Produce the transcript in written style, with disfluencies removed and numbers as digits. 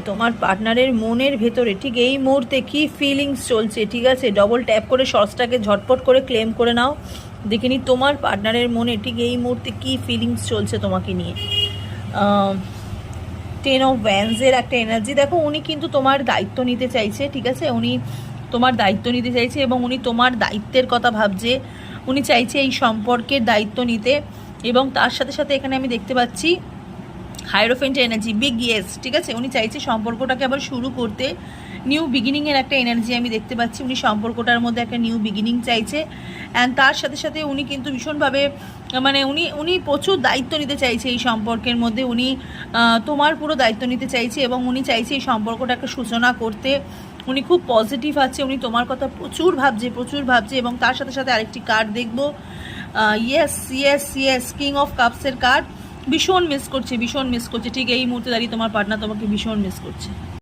তোমার পার্টনারের মনের ভেতরে ঠিক এই মুহূর্তে কি ফিলিংস চলছে, ঠিক আছে? ডবল ট্যাপ করে সসটাকে ঝটপট করে ক্লেম করে নাও, দেখে নি তোমার পার্টনারের মনে ঠিক এই মুহূর্তে কি ফিলিংস চলছে তোমাকে নিয়ে। 10 অফ ওয়ান্ডসের একটা এনার্জি দেখো, উনি কিন্তু তোমার দায়িত্ব নিতে চাইছে, ঠিক আছে? উনি তোমার দায়িত্ব নিতে চাইছে এবং উনি তোমার দায়িত্বের কথা ভাবছে, উনি চাইছে এই সম্পর্কের দায়িত্ব নিতে। এবং তার সাথে সাথে এখানে আমি দেখতে পাচ্ছি হাইরোফেন্ট এনার্জি, বিগ ইয়েস, ঠিক আছে? উনি চাইছে সম্পর্কটাকে আবার শুরু করতে, নিউ বিগিনিংয়ের একটা এনার্জি আমি দেখতে পাচ্ছি। উনি সম্পর্কটার মধ্যে একটা নিউ বিগিনিং চাইছে। অ্যান্ড তার সাথে সাথে উনি কিন্তু ভীষণভাবে মানে উনি প্রচুর দায়িত্ব নিতে চাইছে এই সম্পর্কের মধ্যে। উনি তোমার পুরো দায়িত্ব নিতে চাইছে এবং উনি চাইছে এই সম্পর্কটাকে সূচনা করতে। উনি খুব পজিটিভ আছে, উনি তোমার কথা প্রচুর ভাবছে। এবং তার সাথে সাথে আরেকটি কার্ড দেখবো, yes yes yes, king of কাপসের কার্ড। ভীষণ মিস করছে, ঠিক এই মুহূর্তে দাঁড়িয়ে তোমার পার্টনার তোমাকে ভীষণ মিস করছে।